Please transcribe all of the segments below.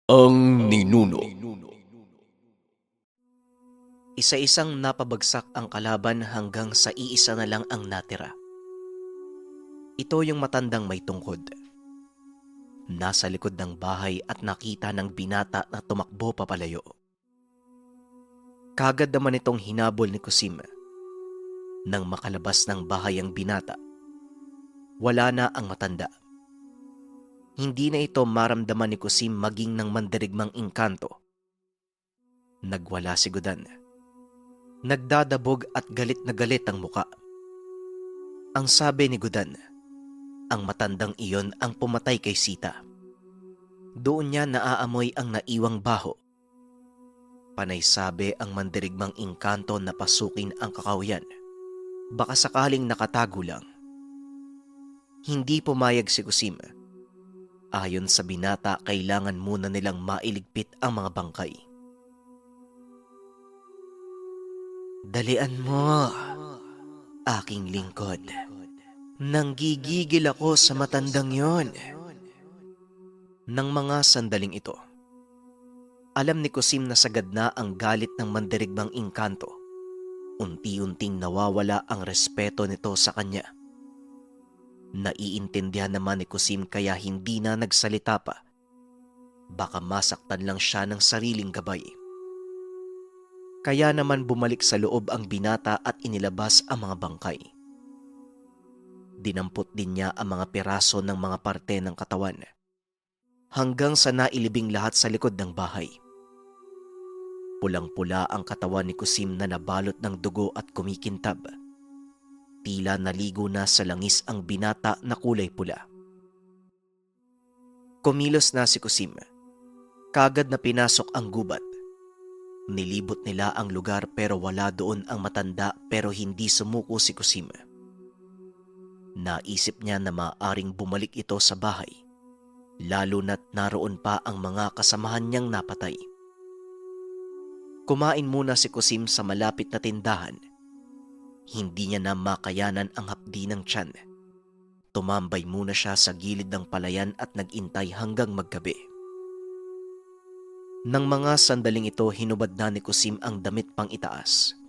Ang ninuno. Isa-isang napabagsak ang kalaban hanggang sa iisa na lang ang natira. Ito yung matandang may tungkod. Nasa likod ng bahay at nakita ng binata na tumakbo papalayo. Kagad naman itong hinabol ni Kusim. Nang makalabas ng bahay ang binata, wala na ang matanda. Hindi na ito maramdaman ni Kusim maging ng mandirigmang engkanto. Nagwala si Gudan. Nagdadabog at galit na galit ang muka. Ang sabi ni Gudan, ang matandang iyon ang pumatay kay Sita. Doon niya naaamoy ang naiwang baho. Panay sabi ang mandirigmang engkanto na pasukin ang kakahuyan. Baka sakaling nakatago lang. Hindi pumayag si Kusim. Ayon sa binata, kailangan muna nilang mailigpit ang mga bangkay. Dalian mo, aking lingkod. Nanggigigil ako sa matandang yon. Nang mga sandaling ito, alam ni Kusim na sagad na ang galit ng mandirigmang engkanto. Unti-unting nawawala ang respeto nito sa kanya. Naiintindihan naman ni Kusim kaya hindi na nagsalita pa. Baka masaktan lang siya ng sariling gabay. Kaya naman bumalik sa loob ang binata at inilabas ang mga bangkay. Dinampot din niya ang mga piraso ng mga parte ng katawan hanggang sa nailibing lahat sa likod ng bahay. Pulang-pula ang katawan ni Kusim na nabalot ng dugo at kumikintab. Tila naligo na sa langis ang binata na kulay pula. Kumilos na si Kusim. Kagad na pinasok ang gubat. Nilibot nila ang lugar pero wala doon ang matanda pero hindi sumuko si Kusim. Naisip niya na maaaring bumalik ito sa bahay, lalo na't naroon pa ang mga kasamahan niyang napatay. Kumain muna si Kusim sa malapit na tindahan. Hindi niya na makayanan ang hapdi ng tiyan. Tumambay muna siya sa gilid ng palayan at nagintay hanggang maggabi. Nang mga sandaling ito, hinubad na ni Kusim ang damit pang itaas.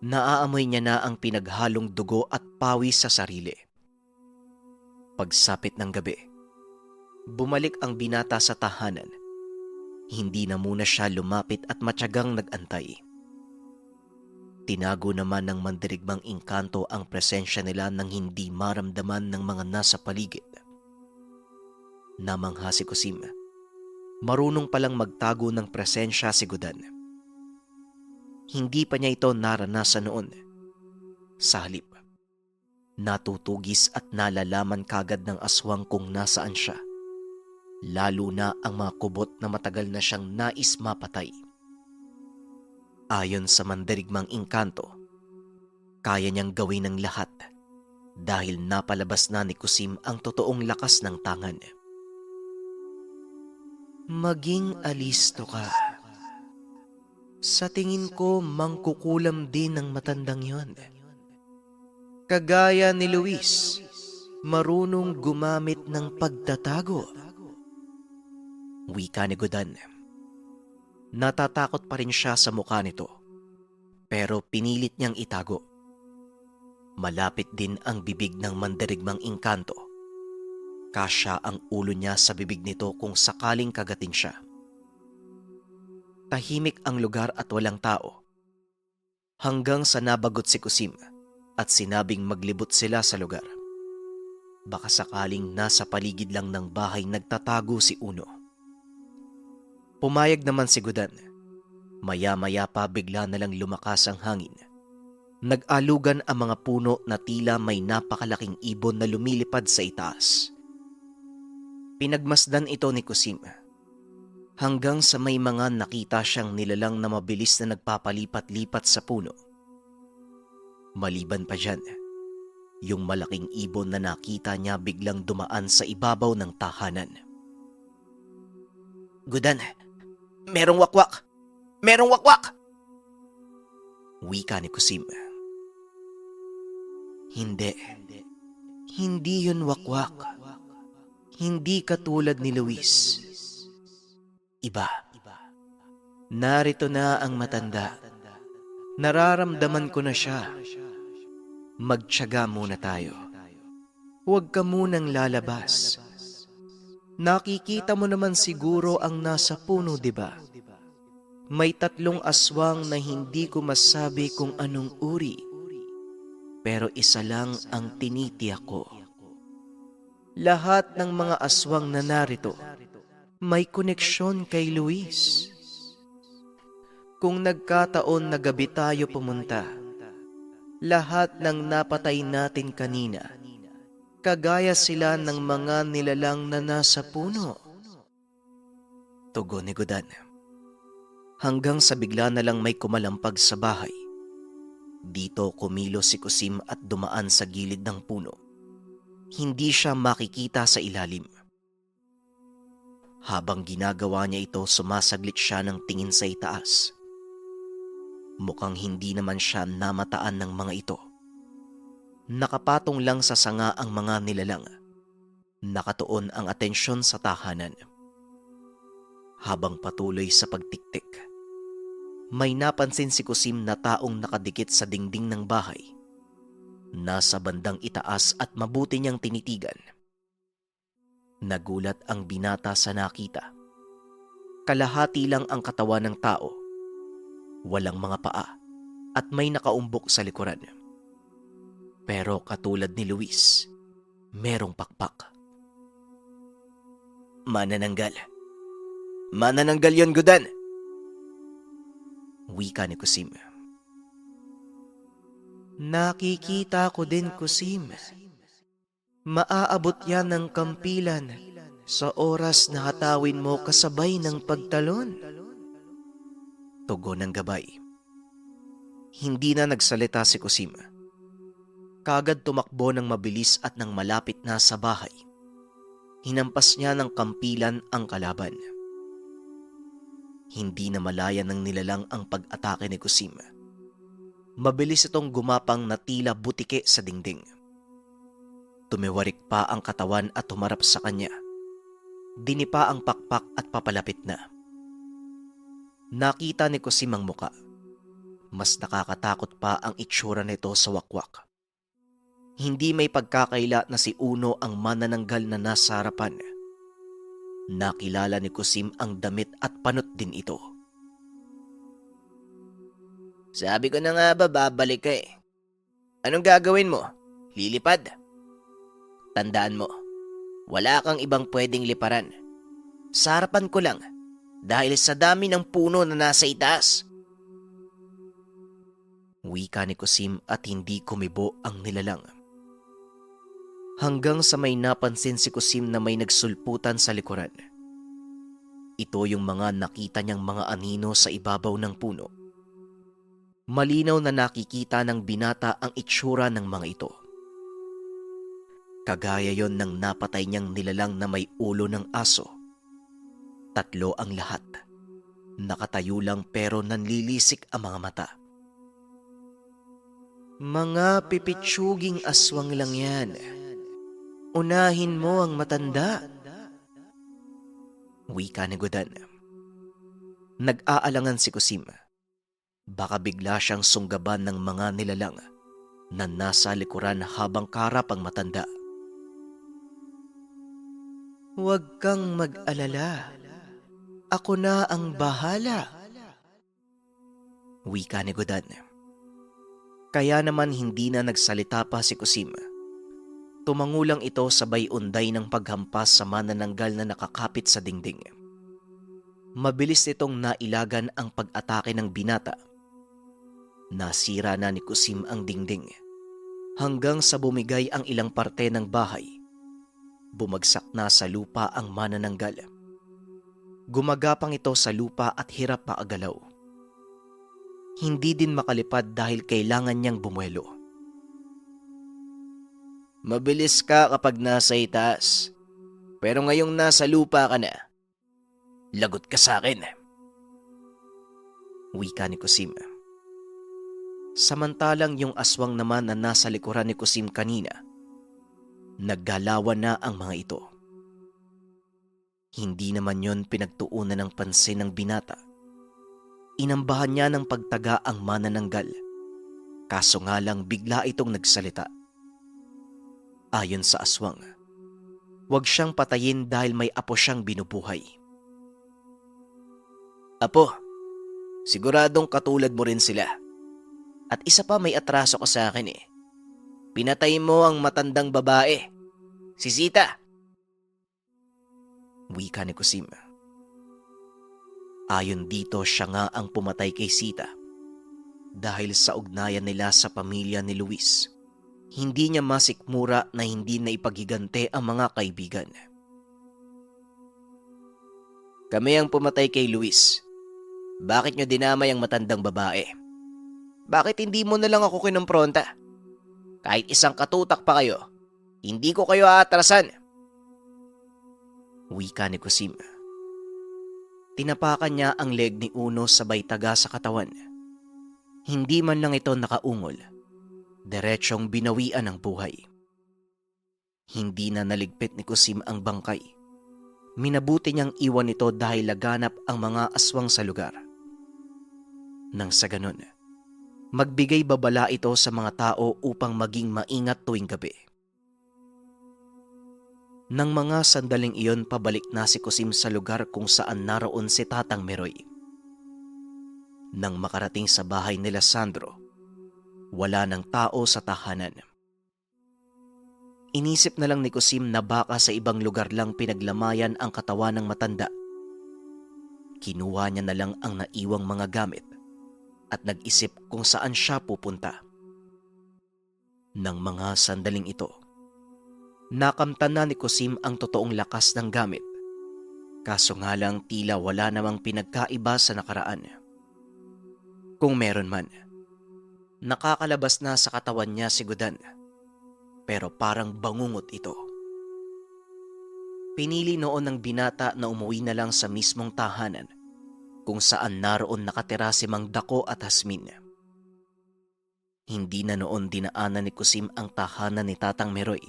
Naaamoy niya na ang pinaghalong dugo at pawis sa sarili. Pagsapit ng gabi, bumalik ang binata sa tahanan. Hindi na muna siya lumapit at matyagang nag-antay. Tinago naman ng mandirigmang engkanto ang presensya nila nang hindi maramdaman ng mga nasa paligid. Namangha si Kusim. Marunong palang magtago ng presensya si Gudan. Hindi pa niya ito naranasan noon. Sa halip, natutugis at nalalaman kagad ng aswang kung nasaan siya. Lalo na ang mga kubot na matagal na siyang nais mapatay. Ayon sa mandirigmang engkanto, kaya niyang gawin ng lahat dahil napalabas na ni Kusim ang totoong lakas ng tangan. Maging alisto ka. Sa tingin ko, mangkukulam din ng matandang yon. Kagaya ni Luis, marunong gumamit ng pagtatago. Wika ni Gudan. Natatakot pa rin siya sa mukha nito, pero pinilit niyang itago. Malapit din ang bibig ng mandirigmang engkanto. Kasya ang ulo niya sa bibig nito kung sakaling kagatin siya. Tahimik ang lugar at walang tao. Hanggang sa nabagot si Kusim at sinabing maglibot sila sa lugar. Baka sakaling nasa paligid lang ng bahay nagtatago si Uno. Pumayag naman si Gudan. Maya-maya pa bigla na lang lumakas ang hangin. Nag-alugan ang mga puno na tila may napakalaking ibon na lumilipad sa itaas. Pinagmasdan ito ni Kusim. Hanggang sa may mga nakita siyang nilalang na mabilis na nagpapalipat-lipat sa puno. Maliban pa dyan, yung malaking ibon na nakita niya biglang dumaan sa ibabaw ng tahanan. Gudan, merong wakwak! Merong wakwak! Wika ni Kusim. Hindi. Hindi yun wakwak. Hindi katulad ni Luis. iba. Narito na ang matanda. Nararamdaman ko na siya. Magtiyaga muna tayo. Huwag ka munang lalabas. Nakikita mo naman siguro ang nasa puno, di ba? May 3 aswang na hindi ko masabi kung anong uri. Pero isa lang ang tinitiyak ko. Lahat ng mga aswang na narito may koneksyon kay Luis. Kung nagkataon na gabi tayo pumunta, lahat ng napatay natin kanina, kagaya sila ng mga nilalang na nasa puno. Tugon ni Godan. Hanggang sa bigla na lang may kumalampag sa bahay. Dito kumilos si Kusim at dumaan sa gilid ng puno. Hindi siya makikita sa ilalim. Habang ginagawa niya ito, sumasaglit siya ng tingin sa itaas. Mukhang hindi naman siya namataan ng mga ito. Nakapatong lang sa sanga ang mga nilalang. Nakatuon ang atensyon sa tahanan. Habang patuloy sa pagtiktik, may napansin si Kusim na taong nakadikit sa dingding ng bahay. Nasa bandang itaas at mabuti niyang tinitigan. Nagulat ang binata sa nakita. Kalahati lang ang katawan ng tao. Walang mga paa at may nakaumbok sa likuran. Pero katulad ni Luis, merong pakpak. Manananggal. Manananggal yon, Godan! Wika ni Kusim. Nakikita ko din, Kusim. Maaabot yan ng kampilan sa oras na hatawin mo kasabay ng pagtalon. Tugon ng gabay. Hindi na nagsalita si Kusim. Kagad tumakbo ng mabilis at nang malapit na sa bahay. Hinampas niya ng kampilan ang kalaban. Hindi na malaya ng nilalang ang pag-atake ni Kusim. Mabilis itong gumapang na tila butike sa dingding. Tumiwarik pa ang katawan at humarap sa kanya. Dinipa ang pakpak at papalapit na. Nakita ni Kusim ang muka. Mas nakakatakot pa ang itsura nito sa wakwak. Hindi may pagkakaila na si Uno ang manananggal na nasa harapan. Nakilala ni Kusim ang damit at panot din ito. Sabi ko na nga ba babalik ka eh. Anong gagawin mo? Lilipad? Tandaan mo, wala kang ibang pwedeng liparan. Sa harapan ko lang dahil sa dami ng puno na nasa itaas. Wika ni Kusim at hindi kumibo ang nilalang. Hanggang sa may napansin si Kusim na may nagsulputan sa likuran. Ito yung mga nakita niyang mga anino sa ibabaw ng puno. Malinaw na nakikita ng binata ang itsura ng mga ito. Kagaya yon ng napatay niyang nilalang na may ulo ng aso. 3 ang lahat. Nakatayo lang pero nanlilisik ang mga mata. Mga pipitsuging aswang lang yan. Unahin mo ang matanda. Wika ni Godan. Nag-aalangan si Kusim. Baka bigla siyang sunggaban ng mga nilalang na nasa likuran habang kaharap ang matanda. Huwag kang mag-alala. Ako na ang bahala. Wika ni Godan. Kaya naman hindi na nagsalita pa si Kusim. Tumangulang ito sabay unday ng paghampas sa manananggal na nakakapit sa dingding. Mabilis itong nailagan ang pag-atake ng binata. Nasira na ni Kusim ang dingding hanggang sa bumigay ang ilang parte ng bahay. Bumagsak na sa lupa ang manananggal. Gumagapang ito sa lupa at hirap maagalaw. Hindi din makalipad dahil kailangan niyang bumuelo. Mabilis ka kapag nasa itaas. Pero ngayong nasa lupa ka na, lagot ka sa akin. Wika ni Kusim. Samantalang yung aswang naman na nasa likuran ni Kusim kanina, naggalawan na ang mga ito. Hindi naman yon pinagtuunan ng pansin ng binata. Inambahan niya ng pagtaga ang manananggal. Kaso nga lang bigla itong nagsalita. Ayon sa aswang, huwag siyang patayin dahil may apo siyang binubuhay. Apo, siguradong katulad mo rin sila. At isa pa, may atraso ka sa akin eh. Pinatay mo ang matandang babae, si Sita. Wika ni Kusim. Ayon dito, siya nga ang pumatay kay Sita. Dahil sa ugnayan nila sa pamilya ni Luis, hindi niya masikmura na hindi na ipaghigante ang mga kaibigan. Kami ang pumatay kay Luis. Bakit niyo dinamay ang matandang babae? Bakit hindi mo na lang ako kinumpronta? Kahit isang katutak pa kayo, hindi ko kayo aatrasan. Wika ni Kusim. Tinapakan niya ang leg ni Uno sabay taga sa katawan. Hindi man lang ito nakaungol. Diretsyong binawian ng buhay. Hindi na naligpit ni Kusim ang bangkay. Minabuti niyang iwan ito dahil laganap ang mga aswang sa lugar. Nang sa ganun, magbigay babala ito sa mga tao upang maging maingat tuwing gabi. Nang mga sandaling iyon, pabalik na si Kusim sa lugar kung saan naroon si Tatang Meroy. Nang makarating sa bahay nila Sandro, wala ng tao sa tahanan. Inisip na lang ni Kusim na baka sa ibang lugar lang pinaglamayan ang katawan ng matanda. Kinuha niya na lang ang naiwang mga gamit at nag-isip kung saan siya pupunta. Nang mga sandaling ito, nakamtan na ni Kusim ang totoong lakas ng gamit. Kaso nga lang tila wala namang pinagkaiba sa nakaraan. Kung meron man, nakakalabas na sa katawan niya si Gudan, pero parang bangungot ito. Pinili noon ng binata na umuwi na lang sa mismong tahanan kung saan naroon nakatira si Mang Dako at Hasmin. Hindi na noon dinaanan ni Kusim ang tahanan ni Tatang Meroy.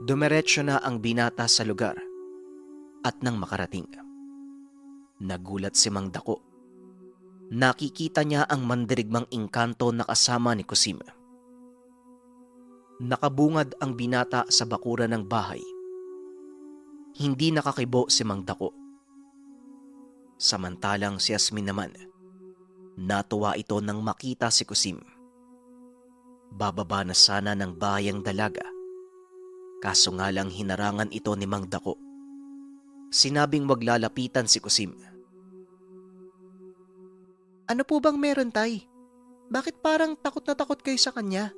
Dumiretso na ang binata sa lugar at nang makarating, nagulat si Mang Dako. Nakikita niya ang mandirigmang engkanto na kasama ni Kusim. Nakabungad ang binata sa bakuran ng bahay. Hindi nakakibo si Mang Dako. Samantalang si Yasmin naman, natuwa ito nang makita si Kusim. Bababa na sana ng bahay ang dalaga. Kaso nga lang hinarangan ito ni Mang Dako. Sinabing wag lalapitan si Kusim. Ano po bang meron, Tay? Bakit parang takot na takot kayo sa kanya?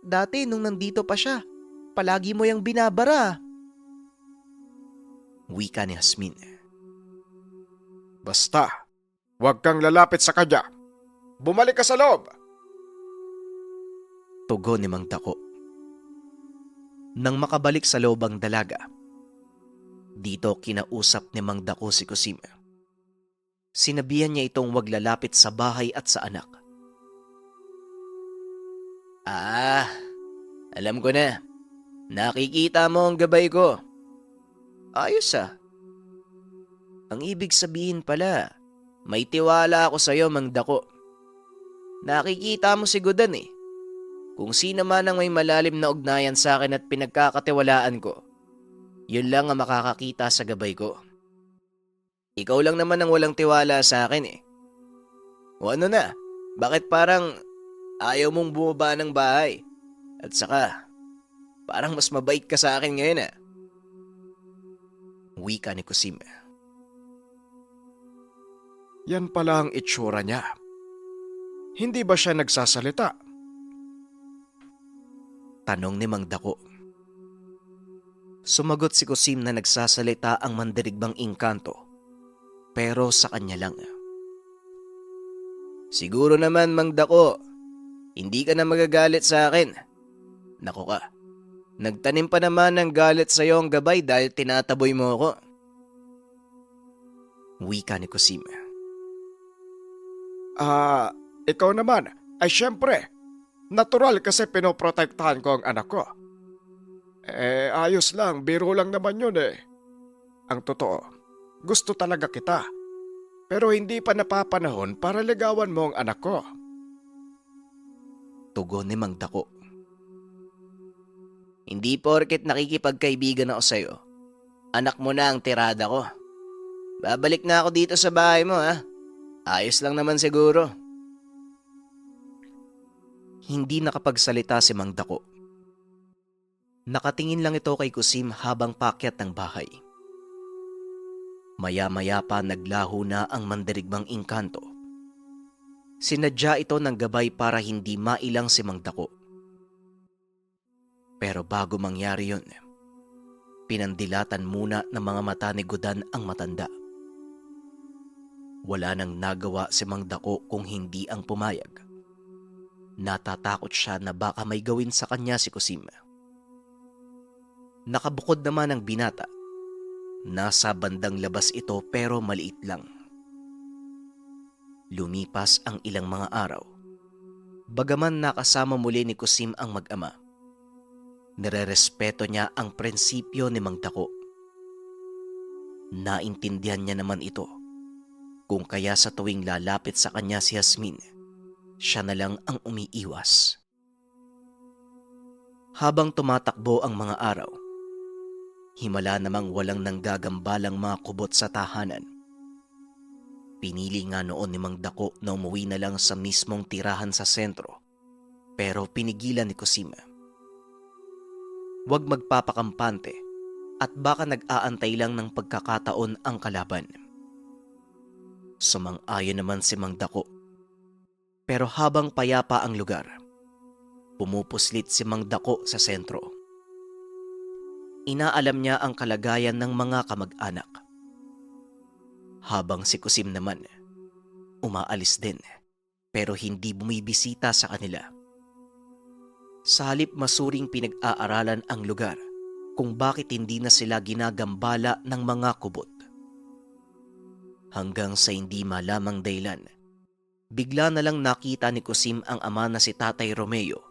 Dati nung nandito pa siya, palagi mo yang binabara. Wika ni Hasmin. Basta, huwag kang lalapit sa kanya. Bumalik ka sa loob. Tugon ni Mang Dako. Nang makabalik sa loob ang dalaga, dito kinausap ni Mang Dako si Kusim. Sinabihan niya itong wag lalapit sa bahay at sa anak. Alam ko na. Nakikita mo ang gabay ko. Ayos ah. Ang ibig sabihin pala, may tiwala ako sa'yo, Mang Dako. Nakikita mo si Gudan eh. Kung sino man ang may malalim na ugnayan sa akin at pinagkakatiwalaan ko, yun lang ang makakakita sa gabay ko. Ikaw lang naman ang walang tiwala sa akin eh. O ano na, bakit parang ayaw mong bumaba ng bahay? At saka, parang mas mabait ka sa akin ngayon ah. Wika ni Kusim. Yan pala ang itsura niya. Hindi ba siya nagsasalita? Tanong ni Mang Dako. Sumagot si Kusim na nagsasalita ang mandirigbang engkanto. Pero sa kanya lang. Siguro naman, Mang Dako, hindi ka na magagalit sa akin. Naku ka, nagtanim pa naman ng galit sa'yo ang gabay dahil tinataboy mo ako. Wika ni Kusim. Ikaw naman, ay syempre, natural kasi pinoprotektahan ko ang anak ko. Ayos lang, biro lang naman yun eh. Ang totoo, gusto talaga kita. Pero hindi pa napapanahon para ligawan mo ang anak ko. Tugon ni Mang Dako. Hindi porket nakikipagkaibigan ako sa'yo, anak mo na ang tirada ko. Babalik na ako dito sa bahay mo ha. Ayos lang naman siguro. Hindi nakapagsalita si Mang Dako. Nakatingin lang ito kay Kusim habang paakyat ng bahay. Maya-maya pa naglaho na ang mandirigmang engkanto. Sinadya ito ng gabay para hindi mailang si Mang Dako. Pero bago mangyari yun, pinandilatan muna ng mga mata ni Godan ang matanda. Wala nang nagawa si Mang Dako kung hindi ang pumayag. Natatakot siya na baka may gawin sa kanya si Kusim. Nakabukod naman ang binata. Nasa bandang labas ito pero maliit lang. Lumipas ang ilang mga araw. Bagaman nakasama muli ni Kusim ang mag-ama, nirerespeto niya ang prinsipyo ni Mang Dako. Naintindihan niya naman ito, kung kaya sa tuwing lalapit sa kanya si Yasmin, siya na lang ang umiiwas. Habang tumatakbo ang mga araw, himala namang walang nanggagambalang mga kubot sa tahanan. Pinili nga noon ni Mang Dako na umuwi na lang sa mismong tirahan sa sentro, pero pinigilan ni Kusim. Huwag magpapakampante at baka nag-aantay lang ng pagkakataon ang kalaban. Sumang-ayon naman si Mang Dako. Pero habang payapa ang lugar, pumupuslit si Mang Dako sa sentro. Inaalam niya ang kalagayan ng mga kamag-anak. Habang si Kusim naman, umaalis din pero hindi bumibisita sa kanila. Sa halip masuring pinag-aaralan ang lugar kung bakit hindi na sila ginagambala ng mga kubot. Hanggang sa hindi malamang dahilan, bigla na lang nakita ni Kusim ang ama na si Tatay Romeo.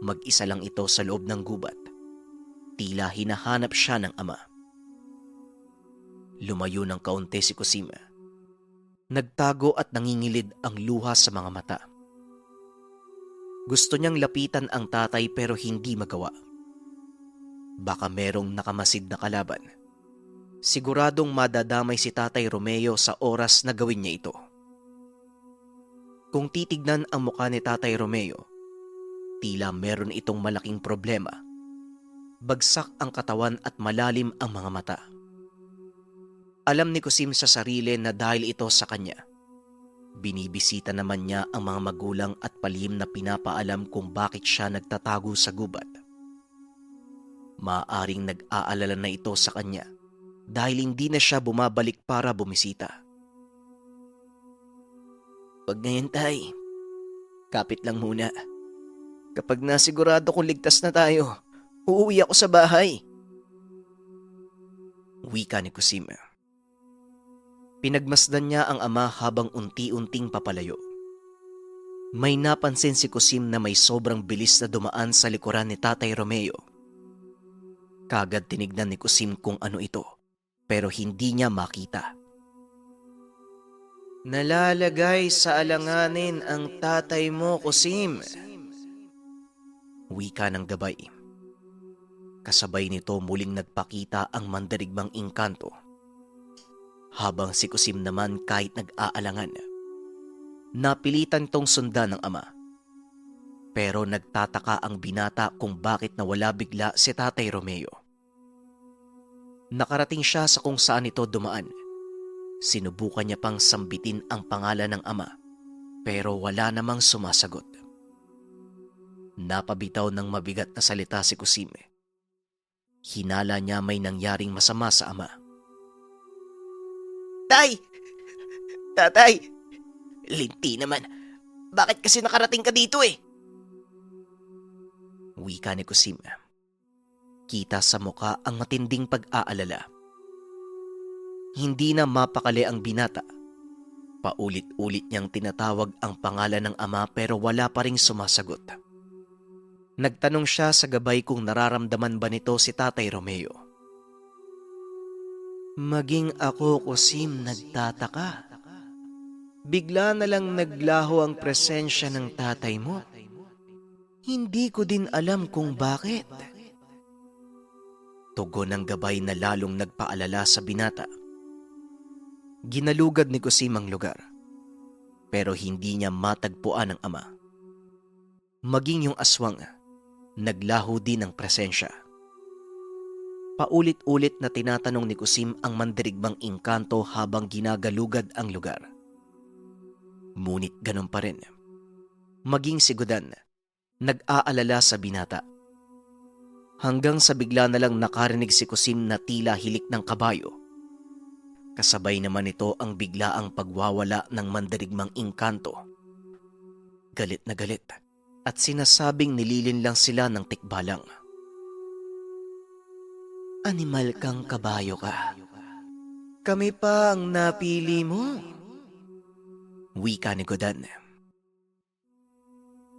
Mag-isa lang ito sa loob ng gubat. Tila hinahanap siya ng ama. Lumayo ng kaunti si Kusim. Nagtago at nangingilid ang luha sa mga mata. Gusto niyang lapitan ang tatay pero hindi magawa. Baka merong nakamasid na kalaban. Siguradong madadamay si Tatay Romeo sa oras na gawin niya ito. Kung titignan ang mukha ni Tatay Romeo, tila meron itong malaking problema. Bagsak ang katawan at malalim ang mga mata. Alam ni Kusim sa sarili na dahil ito sa kanya, binibisita naman niya ang mga magulang at palihim na pinapaalam kung bakit siya nagtatago sa gubat. Maaaring nag-aalala na ito sa kanya dahil hindi na siya bumabalik para bumisita. Pag ngayon tay, kapit lang muna. Kapag nasigurado kong ligtas na tayo, uuwi ako sa bahay. Wika ni Kusim. Pinagmasdan niya ang ama habang unti-unting papalayo. May napansin si Kusim na may sobrang bilis na dumaan sa likuran ni Tatay Romeo. Kagad tinignan ni Kusim kung ano ito, pero hindi niya makita. Nalalagay sa alanganin ang tatay mo, Kusim. Wika ng gabay. Kasabay nito muling nagpakita ang mandirigmang engkanto. Habang si Kusim naman kahit nag-aalangan, napilitan tong sundan ng ama. Pero nagtataka ang binata kung bakit nawala bigla si Tatay Romeo. Nakarating siya sa kung saan ito dumaan. Sinubukan niya pang sambitin ang pangalan ng ama, pero wala namang sumasagot. Napabitaw ng mabigat na salita si Kusim. Hinala niya may nangyaring masama sa ama. Tay! Tatay! Linti naman. Bakit kasi nakarating ka dito eh? Wika ni Kusim. Kita sa muka ang matinding pag-aalala. Hindi na mapakali ang binata. Paulit-ulit niyang tinatawag ang pangalan ng ama pero wala pa ring sumasagot. Nagtanong siya sa gabay kung nararamdaman ba nito si Tatay Romeo. Maging ako, Kusim, nagtataka. Bigla na lang naglaho ang presensya ng tatay mo. Hindi ko din alam kung bakit. Tugon ng gabay na lalong nagpaalala sa binata. Ginalugad ni Kusim ang lugar, pero hindi niya matagpuan ang ama. Maging yung aswang, naglaho din ang presensya. Paulit-ulit na tinatanong ni Kusim ang mandirigmang engkanto habang ginagalugad ang lugar. Ngunit ganun pa rin. Maging si Gudan, nag-aalala sa binata. Hanggang sa bigla na lang nakarinig si Kusim na tila hilik ng kabayo. Kasabay naman ito ang biglaang pagwawala ng mandirigmang engkanto. Galit na galit at sinasabing nililin lang sila ng tikbalang. Animal kang kabayo ka. Kami pa ang napili mo. Wika ni Gudan.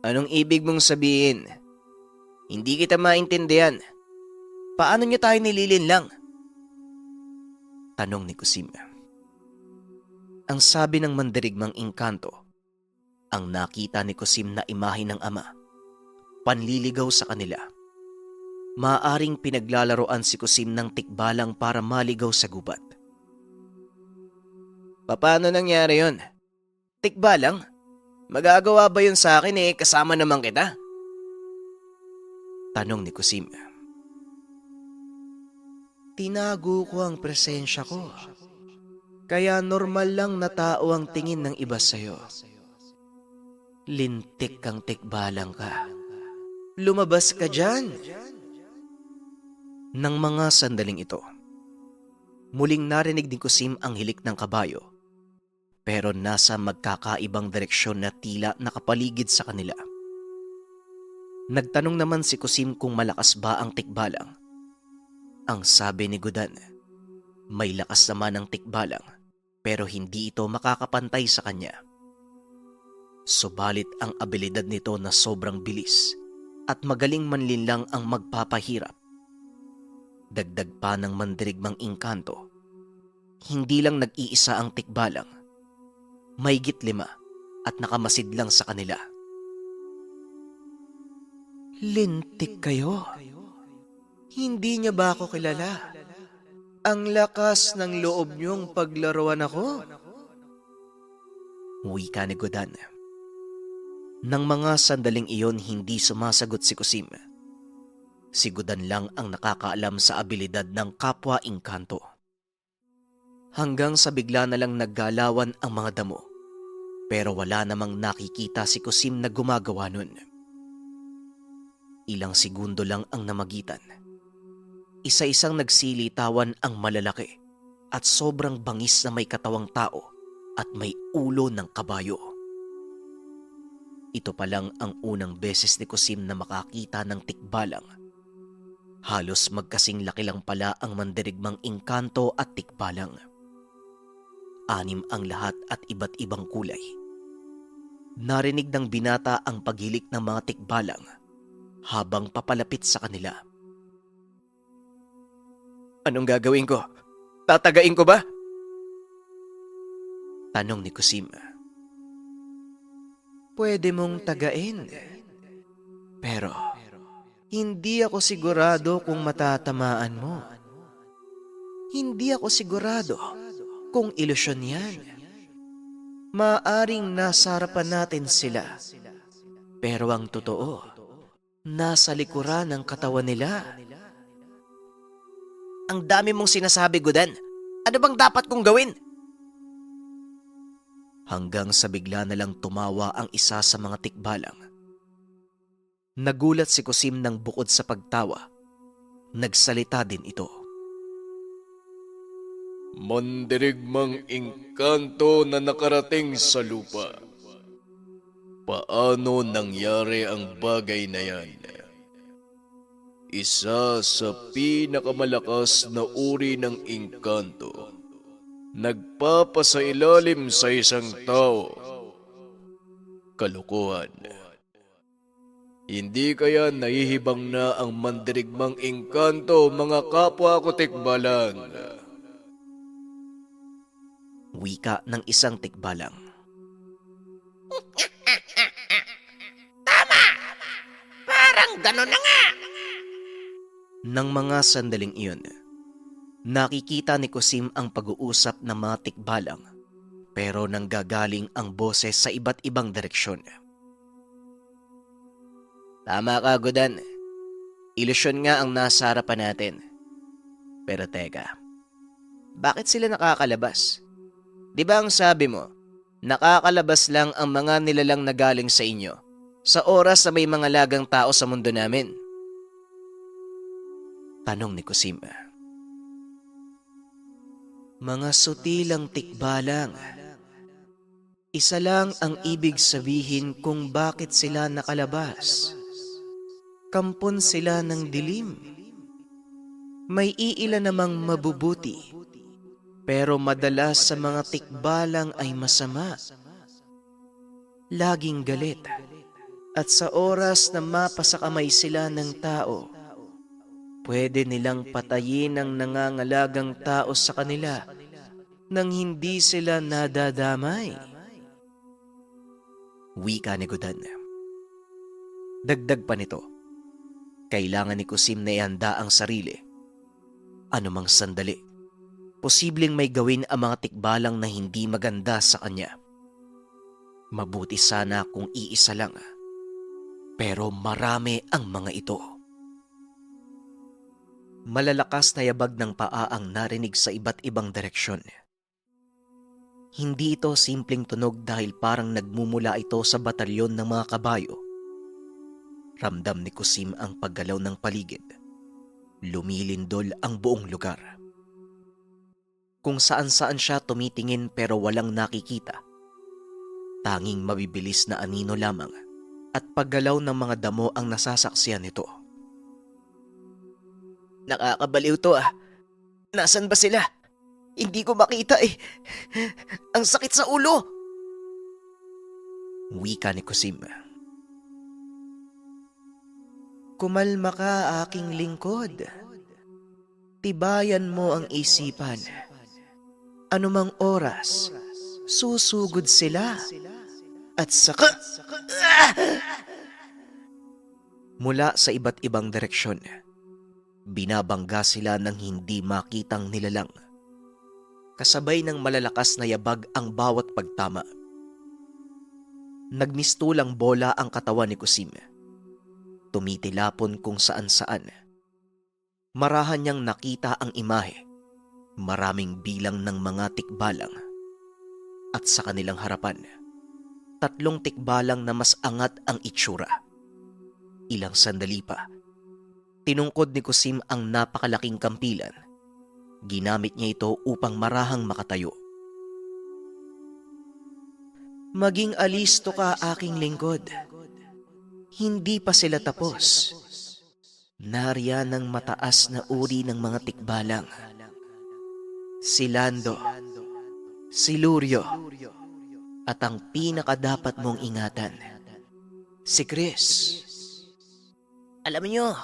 Anong ibig mong sabihin? Hindi kita maintindihan. Paano niyo tayo nililin lang? Tanong ni Kusim. Ang sabi ng mandirigmang engkanto, ang nakita ni Kusim na imahe ng ama, panliligaw sa kanila. Maaring pinaglalaroan si Kusim ng tikbalang para maligaw sa gubat. Paano nangyari yon? Tikbalang? Magagawa ba yun sa akin kasama naman kita? Tanong ni Kusim. Tinago ko ang presensya ko. Kaya normal lang na tao ang tingin ng iba sa'yo. Lintik kang tikbalang ka. Lumabas ka dyan. Nang mga sandaling ito, muling narinig ni Kusim ang hilik ng kabayo, pero nasa magkakaibang direksyon na tila nakapaligid sa kanila. Nagtanong naman si Kusim kung malakas ba ang tikbalang. Ang sabi ni Gudan, may lakas naman ang tikbalang pero hindi ito makakapantay sa kanya. Subalit ang abilidad nito na sobrang bilis at magaling manlinlang ang magpapahirap. Dagdag pa ng mandirigmang engkanto, hindi lang nag-iisa ang tikbalang, mahigit 5 at nakamasid lang sa kanila. Lintik kayo. Hindi niya ba ako kilala? Ang lakas ng loob niyong paglaruan ako. Wika ni Gudan. Nang mga sandaling iyon hindi sumasagot si Kusim. Si Gudan lang ang nakakaalam sa abilidad ng kapwa engkanto. Hanggang sa bigla na lang naggalawan ang mga damo. Pero wala namang nakikita si Kusim na gumagawa nun. Ilang segundo lang ang namagitan. Isa-isang nagsilitawan ang malalaki at sobrang bangis na may katawang tao at may ulo ng kabayo. Ito pa lang ang unang beses ni Kusim na makakita ng tikbalang. Halos magkasing laki lang pala ang mandirigmang engkanto at tikbalang. 6 ang lahat at iba't ibang kulay. Narinig ng binata ang paghilik ng mga tikbalang habang papalapit sa kanila. Anong gagawin ko? Tatagain ko ba? Tanong ni Kusim. Pwede mong tagain. Pero hindi ako sigurado kung matatamaan mo. Hindi ako sigurado kung ilusyon yan. Maaring nasa harapan natin sila. Pero ang totoo, nasa likuran ng katawan nila. Ang dami mong sinasabi, Gudan. Ano bang dapat kong gawin? Hanggang sa bigla na lang tumawa ang isa sa mga tikbalang. Nagulat si Kusim nang bukod sa pagtawa. Nagsalita din ito. Mandirigmang engkanto na nakarating sa lupa. Paano nangyari ang bagay na yan? Isa sa pinakamalakas na uri ng engkanto. Nagpapasailalim sa isang tao. Kalokohan. Hindi kaya nahihibang na ang mandirigmang engkanto, mga kapwa ko tikbalang? Wika ng isang tikbalang. Parang gano'n na nga. Nang mga sandaling iyon, nakikita ni Kusim ang pag-uusap ng mga tikbalang pero nanggagaling ang boses sa iba't ibang direksyon. Tama ka, Godan. Ilusyon nga ang nasa harapan natin. Pero teka, bakit sila nakakalabas? Di ba ang sabi mo, nakakalabas lang ang mga nilalang na galing sa inyo sa oras na may mga lagang tao sa mundo namin? Tanong ni Kusim. Mga sutilang tikbalang. Isa lang ang ibig sabihin kung bakit sila nakalabas. Kampon sila ng dilim. May iilan namang mabubuti, pero madalas sa mga tikbalang ay masama. Laging galit, at sa oras na mapasakamay sila ng tao, pwede nilang patayin ang nangangalagang tao sa kanila nang hindi sila nadadamay. Wika ni Godan. Dagdag pa nito, kailangan ni Kusim na ihanda ang sarili. Anumang sandali, posibleng may gawin ang mga tikbalang na hindi maganda sa kanya. Mabuti sana kung iisa lang, pero marami ang mga ito. Malalakas na yabag ng paa ang narinig sa iba't ibang direksyon. Hindi ito simpleng tunog dahil parang nagmumula ito sa batalyon ng mga kabayo. Ramdam ni Kusim ang paggalaw ng paligid. Lumilindol ang buong lugar. Kung saan-saan siya tumitingin pero walang nakikita. Tanging mabibilis na anino lamang at paggalaw ng mga damo ang nasasaksiyan nito. Nakakabaliw to ah. Nasaan ba sila? Hindi ko makita eh. Ang sakit sa ulo. Wika ni Kusim. Kumalma ka, aking lingkod. Tibayan mo ang isipan. Anumang oras, susugod sila. At saka... Mula sa iba't ibang direksyon, binabangga sila ng hindi makitang nilalang. Kasabay ng malalakas na yabag ang bawat pagtama. Nagmistulang bola ang katawan ni Kusim. Tumitilapon kung saan-saan. Marahan niyang nakita ang imahe. Maraming bilang ng mga tikbalang. At sa kanilang harapan, 3 tikbalang na mas angat ang itsura. Ilang sandali pa, tinungkod ni Kusim ang napakalaking kampilan. Ginamit niya ito upang marahang makatayo. Maging alisto ka, aking lingkod. Hindi pa sila tapos. Nariyan ang mataas na uri ng mga tikbalang. Si Lando, si Lurio, at ang pinakadapat mong ingatan, si Chris. Alam niyo,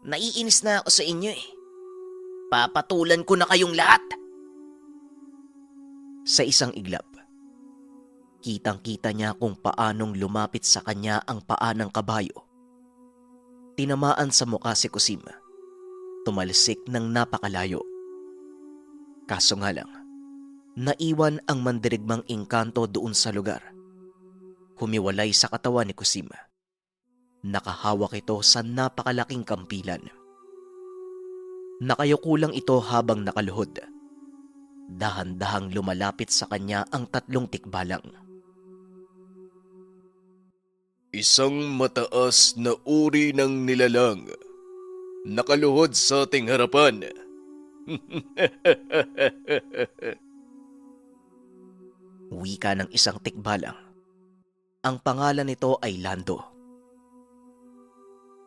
naiinis na ako sa inyo eh. Papatulan ko na kayong lahat. Sa isang iglap, kitang-kita niya kung paanong lumapit sa kanya ang paa ng kabayo. Tinamaan sa mukha si Kusim. Tumalsik ng napakalayo. Kaso nga lang, naiwan ang mandirigmang engkanto doon sa lugar. Humiwalay sa katawan ni Kusim. Nakahawak ito sa napakalaking kampilan. Nakayuko lang ito habang nakaluhod. Dahan-dahang lumalapit sa kanya ang 3 tikbalang. Isang mataas na uri ng nilalang. Nakaluhod sa ating harapan. Wika ng isang tikbalang. Ang pangalan nito ay Lando.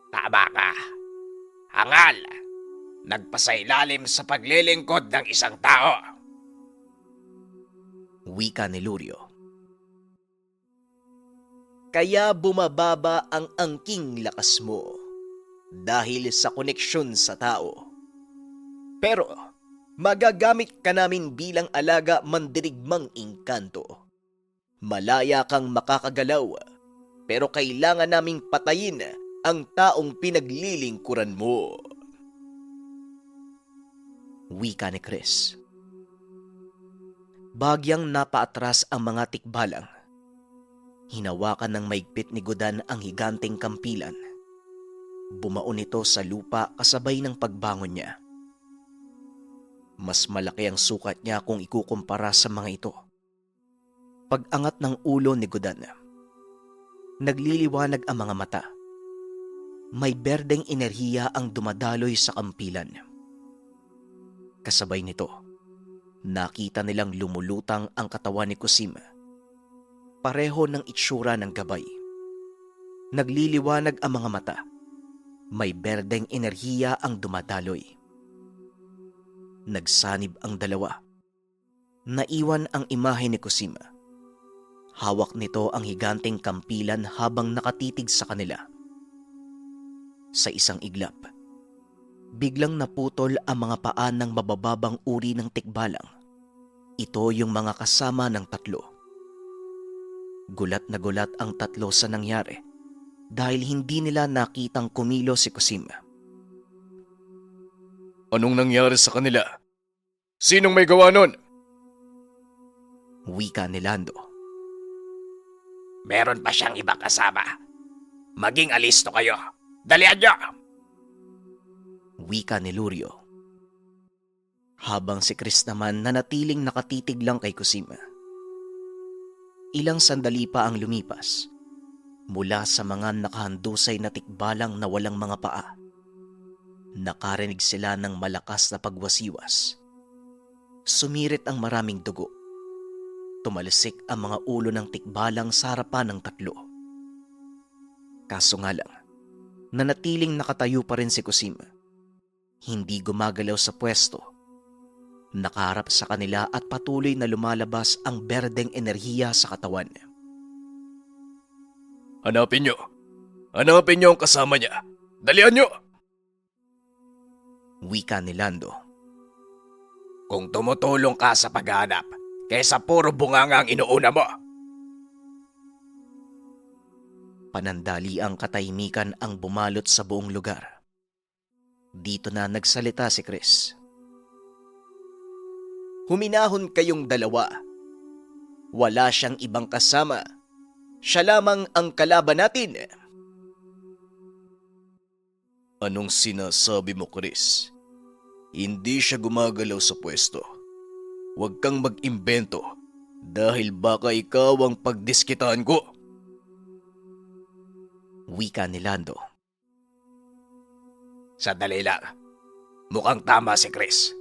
Tama ka. Hangal. Nagpasailalim sa paglilingkod ng isang tao. Wika ni Lurio. Kaya bumababa ang angking lakas mo dahil sa koneksyon sa tao. Pero Magagamit ka namin bilang alaga mandirigmang engkanto. Malaya kang makakagalaw, pero kailangan naming patayin ang taong pinaglilingkuran mo. Wika ni Chris. Bagyang napaatras ang mga tikbalang. Hinawakan ng maigpit ni Godan ang higanteng kampilan. Bumaon ito sa lupa kasabay ng pagbangon niya. Mas malaki ang sukat niya kung ikukumpara sa mga ito. Pag-angat ng ulo ni Godan, nagliliwanag ang mga mata. May berdeng enerhiya ang dumadaloy sa kampilan. Kasabay nito, nakita nilang lumulutang ang katawan ni Kusim. Pareho ng itsura ng gabay. Nagliliwanag ang mga mata. May berdeng enerhiya ang dumadaloy. Nagsanib ang dalawa. Naiwan ang imahe ni Kusim. Hawak nito ang higanteng kampilan habang nakatitig sa kanila. Sa isang iglap, biglang naputol ang mga paa ng mabababang uri ng tikbalang. Ito yung mga kasama ng tatlo. Gulat na gulat ang tatlo sa nangyari dahil hindi nila nakitang kumilo si Kusim. Anong nangyari sa kanila? Sinong may gawa nun? Wika ni Lando. Meron pa siyang ibang kasama. Maging alisto kayo. Dalian niyo! Wika ni Lurio. Habang si Chris naman nanatiling nakatitig lang kay Kusim. Ilang sandali pa ang lumipas mula sa mga nakahandusay na tikbalang na walang mga paa. Nakarinig sila ng malakas na pagwasiwas. Sumirit ang maraming dugo. Tumalsik ang mga ulo ng tikbalang sa harapan ng tatlo. Kaso nga lang, nanatiling nakatayo pa rin si Kusim. Hindi gumagalaw sa pwesto. Nakaharap sa kanila at patuloy na lumalabas ang berdeng enerhiya sa katawan. Hanapin niyo. Hanapin niyo ang kasama niya. Dalian niyo! Wika ni Lando. Kung tumutulong ka sa paghahanap, kaysa puro bunganga ang inuuna mo. Panandali ang katahimikan ang bumalot sa buong lugar. Dito na nagsalita si Chris. Huminahon kayong dalawa. Wala siyang ibang kasama. Siya lamang ang kalaban natin. Anong sinasabi mo, Chris? Hindi siya gumagalaw sa pwesto. Huwag kang mag-imbento dahil baka ikaw ang pagdiskitahan ko. Wika ni Lando. Sandali lang. Mukhang tama si Chris.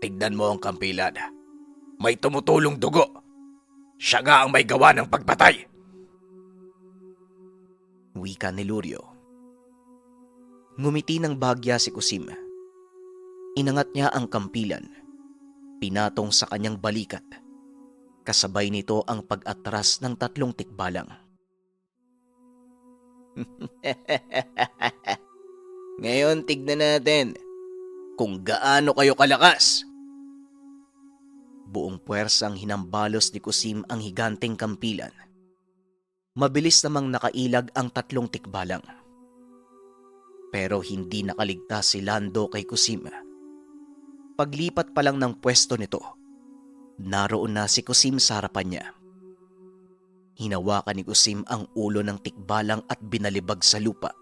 Tignan mo ang kampilan. May tumutulong dugo. Siya nga ang may gawa ng pagpatay. Wika ni Lurio. Ngumiti ng bahagya si Kusim. Inangat niya ang kampilan. Pinatong sa kanyang balikat. Kasabay nito ang pag-atras ng tatlong tikbalang. Ngayon tignan natin kung gaano kayo kalakas. Buong puwersang hinambalos ni Kusim ang higanteng kampilan. Mabilis namang nakailag ang tatlong tikbalang. Pero hindi nakaligtas si Lando kay Kusim. Paglipat pa lang ng pwesto nito, naroon na si Kusim sa harapan niya. Hinawakan ni Kusim ang ulo ng tikbalang at binalibag sa lupa.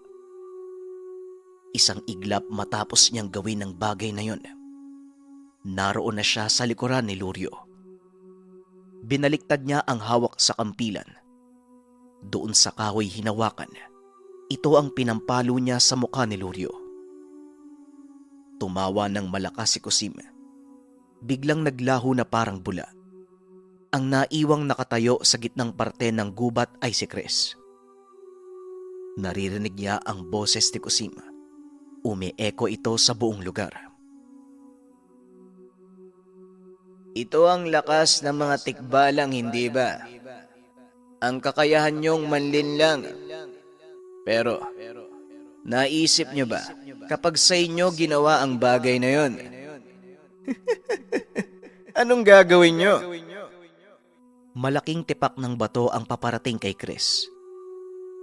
Isang iglap matapos niyang gawin ang bagay na yon. Naroon na siya sa likuran ni Lurio. Binaliktad niya ang hawak sa kampilan. Doon sa kahoy hinawakan, ito ang pinampalo niya sa mukha ni Lurio. Tumawa ng malakas si Kusim. Biglang naglaho na parang bula. Ang naiwang nakatayo sa gitnang parte ng gubat ay si Chris. Naririnig niya ang boses ni Kusim. Umi-echo ito sa buong lugar. Ito ang lakas ng mga tikbalang, hindi ba? Ang kakayahan niyong manlinlang. Pero, naisip niyo ba, kapag sa inyo ginawa ang bagay na yon, Anong gagawin nyo? Malaking tipak ng bato ang paparating kay Chris.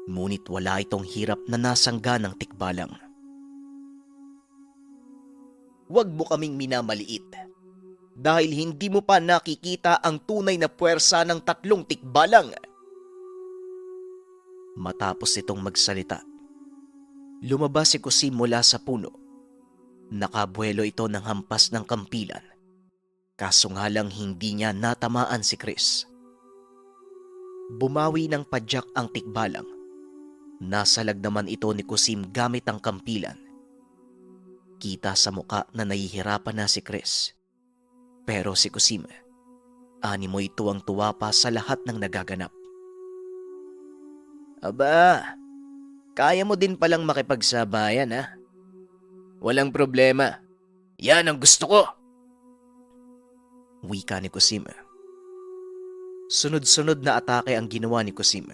Ngunit wala itong hirap na nasangga ng tikbalang. Huwag mo kaming minamaliit. Dahil hindi mo pa nakikita ang tunay na puwersa ng 3 tikbalang. Matapos itong magsalita, lumabas si Kusim mula sa puno. Nakabuelo ito ng hampas ng kampilan. Kaso nga lang hindi niya natamaan si Chris. Bumawi ng padyak ang tikbalang. Nasalag naman ito ni Kusim gamit ang kampilan. Kita sa muka na nahihirapan na si Chris. Pero si Kusim, animoy tuwang-tuwa pa sa lahat ng nagaganap. Aba, kaya mo din palang makipagsabayan ha? Walang problema. Yan ang gusto ko. Wika ni Kusim. Sunod-sunod na atake ang ginawa ni Kusim.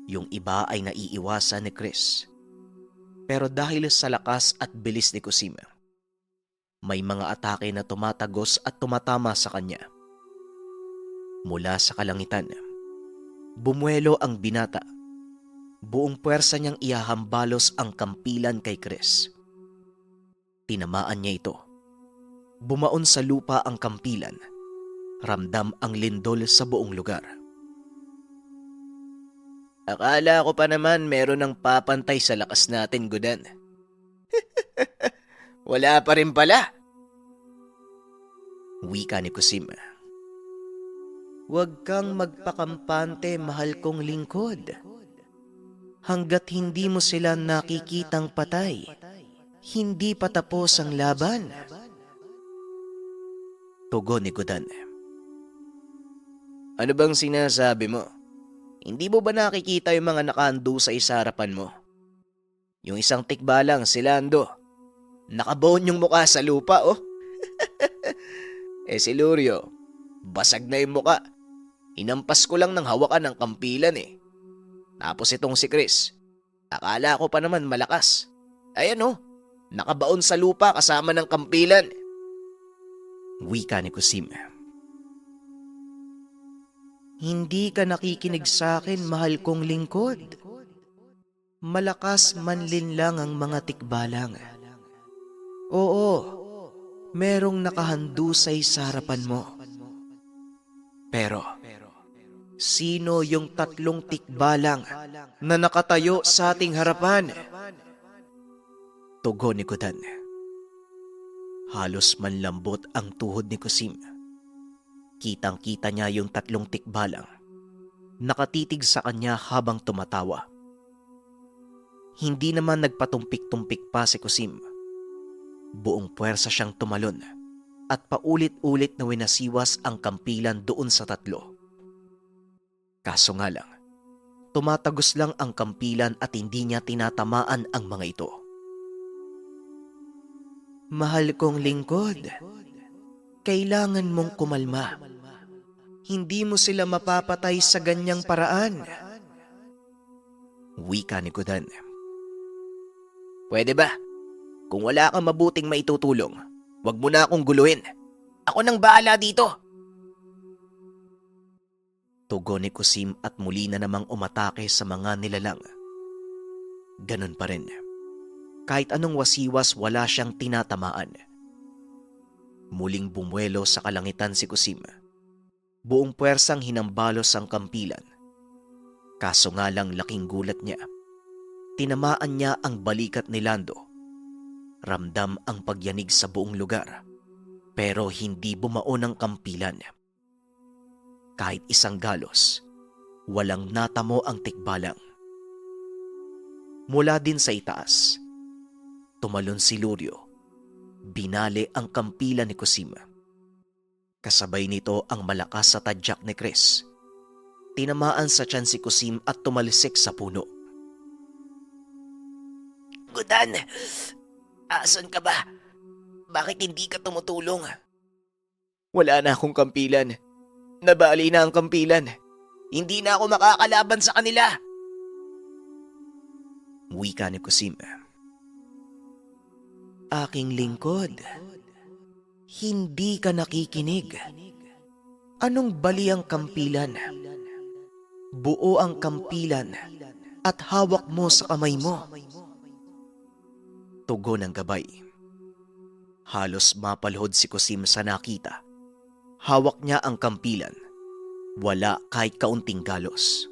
Yung iba ay naiiwasan ni Chris. Pero dahil sa lakas at bilis ni Kusim, may mga atake na tumatagos at tumatama sa kanya. Mula sa kalangitan, bumuelo ang binata. Buong puwersa niyang ihahambalos ang kampilan kay Chris. Tinamaan niya ito. Bumaon sa lupa ang kampilan. Ramdam ang lindol sa buong lugar. Akala ko pa naman meron ng papantay sa lakas natin, Gudan. Wala pa rin pala. Wika ni Kusim. Huwag kang magpakampante, mahal kong lingkod. Hanggat hindi mo sila nakikitang patay, hindi pa tapos ang laban. Tugon ni Gudan. Ano bang sinasabi mo? Hindi mo ba nakikita yung mga nakaando sa isarapan mo? Yung isang tikbalang si Lando. Nakabaon yung mukha sa lupa, oh. Si Lurio, basag na yung mukha. Hinampas ko lang ng hawakan ng kampilan eh. Tapos itong si Chris, akala ko pa naman malakas. Ayan oh, nakabaon sa lupa kasama ng kampilan. Wika ni Kusim. Hindi ka nakikinig sa akin, mahal kong lingkod. Malakas manlin lang ang mga tikbalang. Oo, merong nakahandusay sa harapan mo. Pero, sino yung 3 tikbalang na nakatayo sa ating harapan? Tugon ni Gudan. Halos manlambot ang tuhod ni Kusim. Kitang-kita niya yung 3 tikbalang. Nakatitig sa kanya habang tumatawa. Hindi naman nagpatumpik-tumpik pa si Kusim. Buong puwersa siyang tumalon at paulit-ulit na winasiwas ang kampilan doon sa 3. Kaso nga lang, tumatagos lang ang kampilan at hindi niya tinatamaan ang mga ito. Mahal kong lingkod, kailangan mong kumalma. Hindi mo sila mapapatay sa ganyang paraan. Wika ni Gudan. Pwede ba? Kung wala kang mabuting maitutulong, wag mo na akong guluhin. Ako nang bahala dito. Tugon ni Kusim at muli na namang umatake sa mga nilalang. Ganun pa rin. Kahit anong wasiwas, wala siyang tinatamaan. Muling bumuelo sa kalangitan si Kusim. Buong puwersang hinambalos ang kampilan. Kaso nga lang laking gulat niya. Tinamaan niya ang balikat ni Lando. Ramdam ang pagyanig sa buong lugar. Pero hindi bumaon ang kampilan. Kahit isang galos, walang natamo ang tikbalang. Mula din sa itaas, tumalon si Lurio. Binali ang kampilan ni Kusim. Kasabay nito ang malakas sa tadyak ni Chris. Tinamaan sa tiyan si Kusim at tumalisik sa puno. Gudan, asan ka ba? Bakit hindi ka tumutulong? Wala na akong kampilan. Nabali na ang kampilan. Hindi na ako makakalaban sa kanila. Wika ni Kusim. Aking lingkod, Hindi ka nakikinig. Anong bali ang kampilan? Buo ang kampilan at hawak mo sa kamay mo. Tugon ng gabay. Halos mapalhod si Kusim sa nakita. Hawak niya ang kampilan. Wala kahit kaunting galos.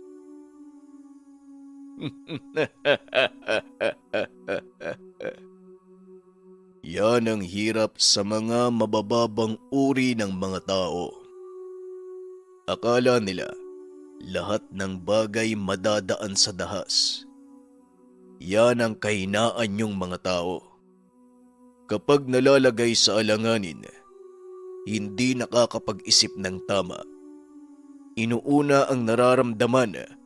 Yan ang hirap sa mga mabababang uri ng mga tao. Akala nila lahat ng bagay madadaan sa dahas. Yan ang kahinaan yung mga tao. Kapag nalalagay sa alanganin, hindi nakakapag-isip ng tama. Inuuna ang nararamdaman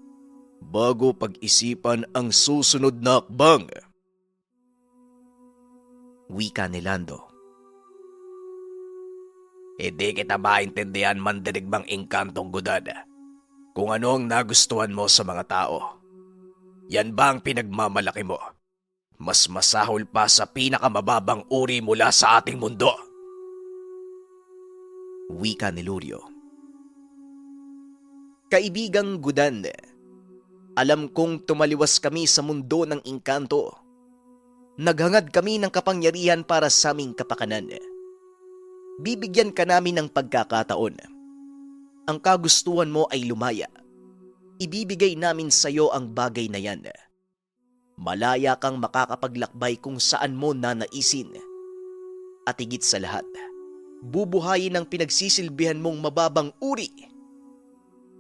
bago pag-isipan ang susunod na akbang. Wika ni Lando. Hindi kita maintindihan mandirigbang engkantong gudad. Kung ano ang nagustuhan mo sa mga tao. Yan ba ang pinagmamalaki mo? Mas masahol pa sa pinakamababang uri mula sa ating mundo. Wika ni Lurio. Kaibigang Gudan, alam kong tumaliwas kami sa mundo ng engkanto. Naghangad kami ng kapangyarihan para sa aming kapakanan. Bibigyan ka namin ng pagkakataon. Ang kagustuhan mo ay lumaya. Ibibigay namin sa iyo ang bagay na yan. Malaya kang makakapaglakbay kung saan mo nanaisin. At higit sa lahat, bubuhayin ang pinagsisilbihan mong mababang uri.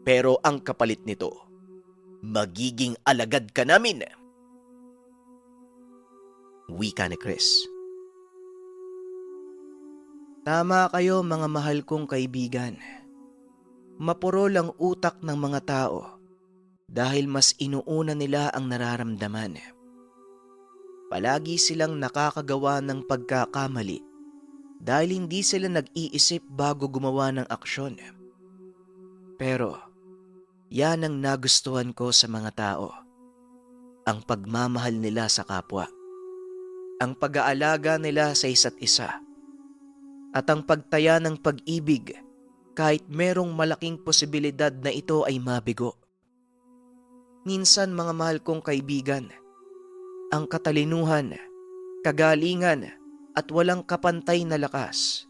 Pero ang kapalit nito, magiging alagad ka namin. Wika ni Chris. Tama kayo mga mahal kong kaibigan. Mapuro lang utak ng mga tao dahil mas inuuna nila ang nararamdaman. Palagi silang nakakagawa ng pagkakamali dahil hindi sila nag-iisip bago gumawa ng aksyon. Pero yan ang nagustuhan ko sa mga tao. Ang pagmamahal nila sa kapwa. Ang pag-aalaga nila sa isa't isa. At ang pagtaya ng pag-ibig kahit merong malaking posibilidad na ito ay mabigo. Minsan mga mahal kong kaibigan, ang katalinuhan, kagalingan at walang kapantay na lakas.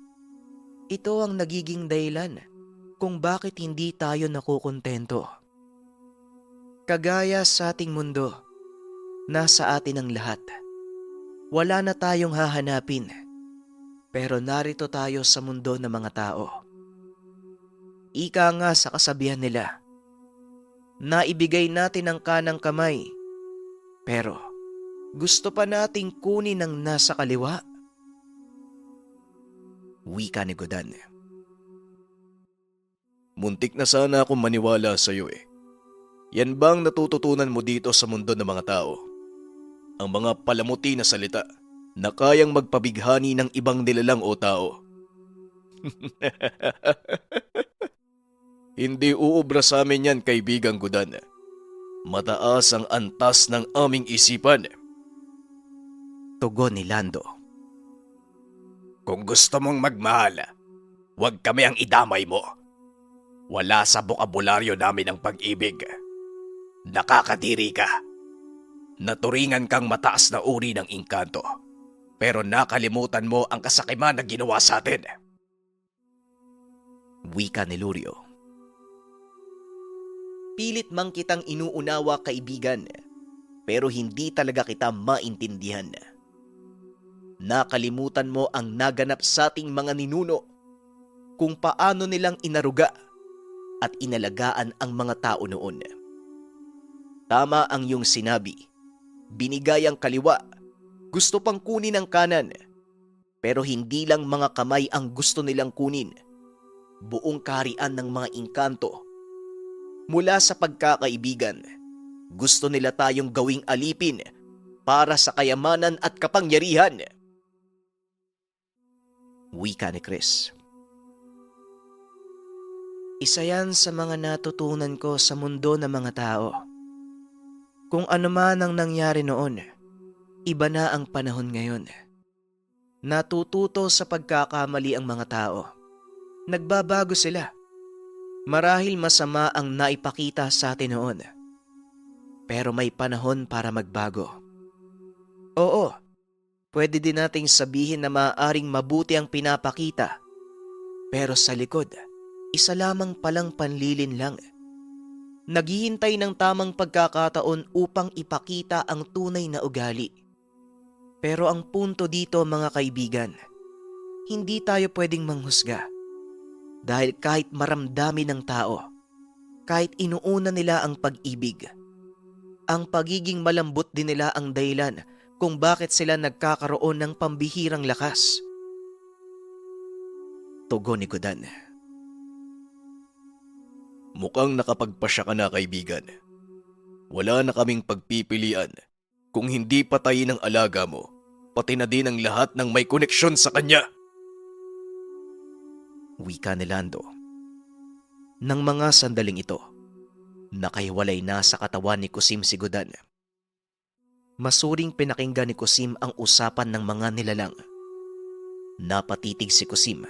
Ito ang nagiging dahilan kung bakit hindi tayo nakukontento. Kagaya sa ating mundo, nasa atin ang lahat. Wala na tayong hahanapin, pero narito tayo sa mundo ng mga tao. Ika nga sa kasabihan nila, naibigay natin ang kanang kamay, pero gusto pa nating kunin ang nasa kaliwa. Wika ni Gudan. Muntik na sana akong maniwala sa iyo eh. Yan bang natututunan mo dito sa mundo ng mga tao? Ang mga palamuti na salita na kayang magpabighani ng ibang nilalang o tao. Hindi uubra sa amin yan, kaibigang Gudan. Mataas ang antas ng aming isipan. Tugon ni Lando. Kung gusto mong magmahal, huwag kami ang idamay mo. Wala sa bokabularyo namin ang pag-ibig. Nakakadiri ka. Naturingan kang mataas na uri ng engkanto, pero nakalimutan mo ang kasakiman na ginawa sa atin. Wika ni Lurio. Pilit mang kitang inuunawa kaibigan, pero hindi talaga kita maintindihan. Nakalimutan mo ang naganap sa ating mga ninuno, kung paano nilang inaruga at inalagaan ang mga tao noon. Tama ang iyong sinabi. Binigay ang kaliwa, gusto pang kunin ang kanan. Pero hindi lang mga kamay ang gusto nilang kunin. Buong kaharian ng mga engkanto. Mula sa pagkakaibigan, gusto nila tayong gawing alipin para sa kayamanan at kapangyarihan. Wika ni Chris. Isa yan sa mga natutunan ko sa mundo ng mga tao. Kung ano man ang nangyari noon, iba na ang panahon ngayon. Natututo sa pagkakamali ang mga tao. Nagbabago sila. Marahil masama ang naipakita sa atin noon. Pero may panahon para magbago. Oo, pwede din nating sabihin na maaaring mabuti ang pinapakita. Pero sa likod, isa lamang palang panlilin lang. Naghihintay ng tamang pagkakataon upang ipakita ang tunay na ugali. Pero ang punto dito mga kaibigan, hindi tayo pwedeng manghusga. Dahil kahit maramdami ng tao, kahit inuuna nila ang pag-ibig, ang pagiging malambot din nila ang dahilan kung bakit sila nagkakaroon ng pambihirang lakas. Tugon ni Gudan. Mukhang nakapagpasya ka na, kaibigan. Wala na kaming pagpipilian kung hindi patayin ang alaga mo, pati na din ang lahat ng may koneksyon sa kanya. Wika ni Lando. Nang mga sandaling ito, nakahiwalay na sa katawan ni Kusim si Gudan. Masuring pinakinggan ni Kusim ang usapan ng mga nilalang. Napatitig si Kusim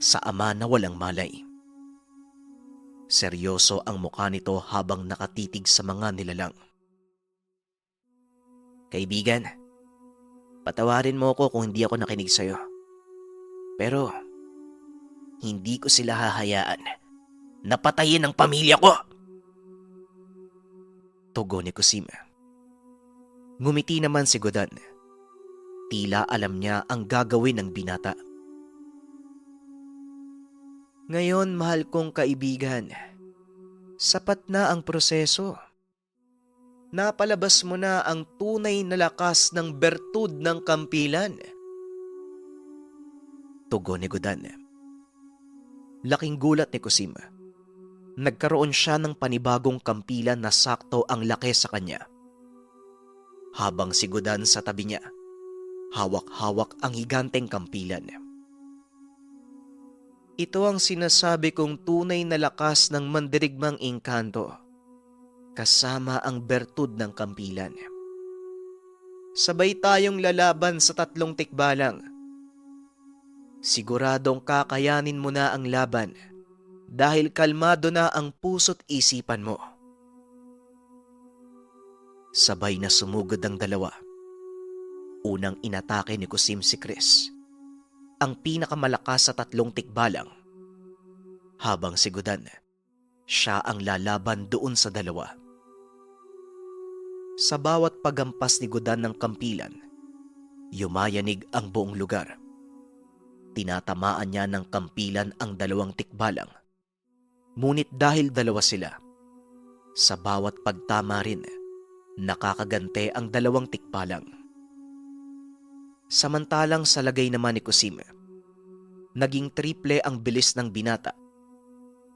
sa ama na walang malay. Seryoso ang mukha nito habang nakatitig sa mga nilalang. Kaibigan, patawarin mo ako kung hindi ako nakinig sa'yo. Pero hindi ko sila hahayaan na patayin ang pamilya ko. Tugon ni Kusim. Ngumiti naman si Gudan. Tila alam niya ang gagawin ng binata. Ngayon, mahal kong kaibigan, sapat na ang proseso. Napalabas mo na ang tunay na lakas ng bertud ng kampilan. Tugon ni Gudan. Laking gulat ni Kusim. Nagkaroon siya ng panibagong kampilan na sakto ang laki sa kanya. Habang si Gudan sa tabi niya, hawak-hawak ang higanteng kampilan. Ito ang sinasabi kong tunay na lakas ng mandirigmang engkanto, kasama ang bertud ng kampilan. Sabay tayong lalaban sa 3 tikbalang. Siguradong kakayanin mo na ang laban dahil kalmado na ang puso't isipan mo. Sabay na sumugod ang dalawa. Unang inatake ni Kusim si Chris, ang pinakamalakas sa 3 tikbalang. Habang si Gudan, siya ang lalaban doon sa dalawa. Sa bawat paghampas ni Gudan ng kampilan, yumayanig ang buong lugar. Tinatamaan niya ng kampilan ang 2 tikbalang. Ngunit dahil dalawa sila, sa bawat pagtama rin, nakakagante ang 2 tikbalang. Samantalang sa lagay naman ni Kusim, naging triple ang bilis ng binata.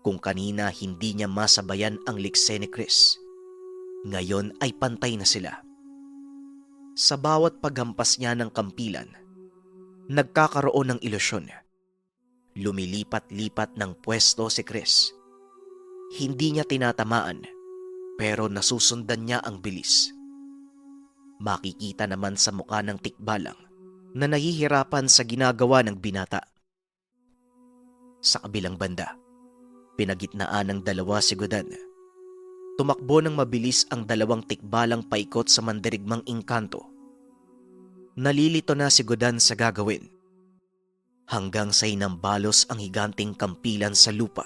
Kung kanina hindi niya masabayan ang likse ni Chris, ngayon ay pantay na sila. Sa bawat paghampas niya ng kampilan, nagkakaroon ng ilusyon. Lumilipat-lipat ng pwesto si Chris. Hindi niya tinatamaan, pero nasusundan niya ang bilis. Makikita naman sa mukha ng tikbalang na nahihirapan sa ginagawa ng binata. Sa kabilang banda, pinagitnaan ng dalawa si Gudan. Tumakbo ng mabilis ang 2 tikbalang paikot sa mandirigmang engkanto. Nalilito na si Gudan sa gagawin. Hanggang sa inambalos ang higanting kampilan sa lupa.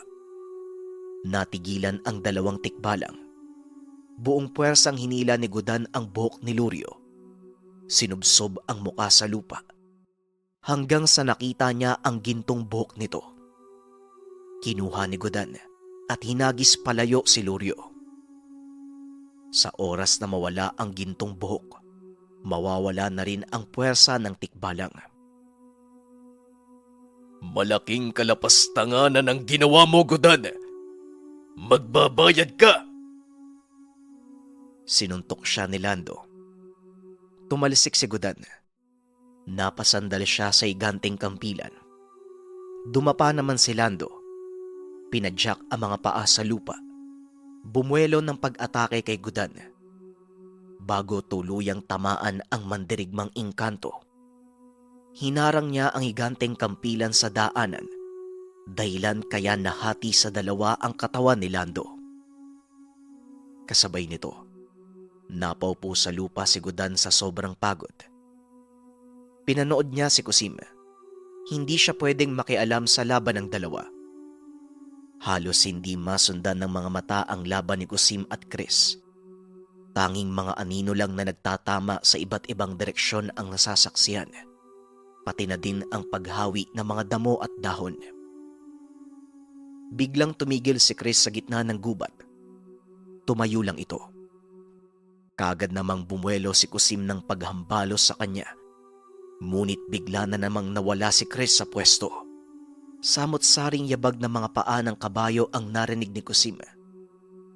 Natigilan ang 2 tikbalang. Buong puwersang hinila ni Gudan ang buhok ni Lurio. Sinubsob ang muka sa lupa. Hanggang sa nakita niya ang gintong buhok nito. Kinuha ni Gudan at hinagis palayo si Lurio. Sa oras na mawala ang gintong buhok, mawawala na rin ang puwersa ng tikbalang. Malaking kalapastanganan ang ginawa mo, Gudan. Magbabayad ka! Sinuntok siya ni Lando. Tumalisik si Gudan. Napasandal siya sa higanting kampilan. Dumapa naman si Lando. Pinadyak ang mga paa sa lupa. Bumuelo ng pag-atake kay Gudan. Bago tuluyang tamaan ang mandirigmang engkanto, Hinarang niya ang higanteng kampilan sa daanan, dahilan kaya nahati sa dalawa ang katawan ni Lando. Kasabay nito, napaupo sa lupa si Gudan sa sobrang pagod. Pinanood niya si Kusim. Hindi siya pwedeng makialam sa laban ng dalawa. Halos hindi masundan ng mga mata ang laban ni Kusim at Chris. Tanging mga anino lang na nagtatama sa iba't ibang direksyon ang nasasaksiyan, pati na din ang paghawi ng mga damo at dahon. Biglang tumigil si Chris sa gitna ng gubat. Tumayo lang ito. Kaagad namang bumuelo si Kusim ng paghambalos sa kanya. Ngunit bigla na namang nawala si Chris sa pwesto. Samot-saring yabag ng mga paa ng kabayo ang narinig ni Kusim.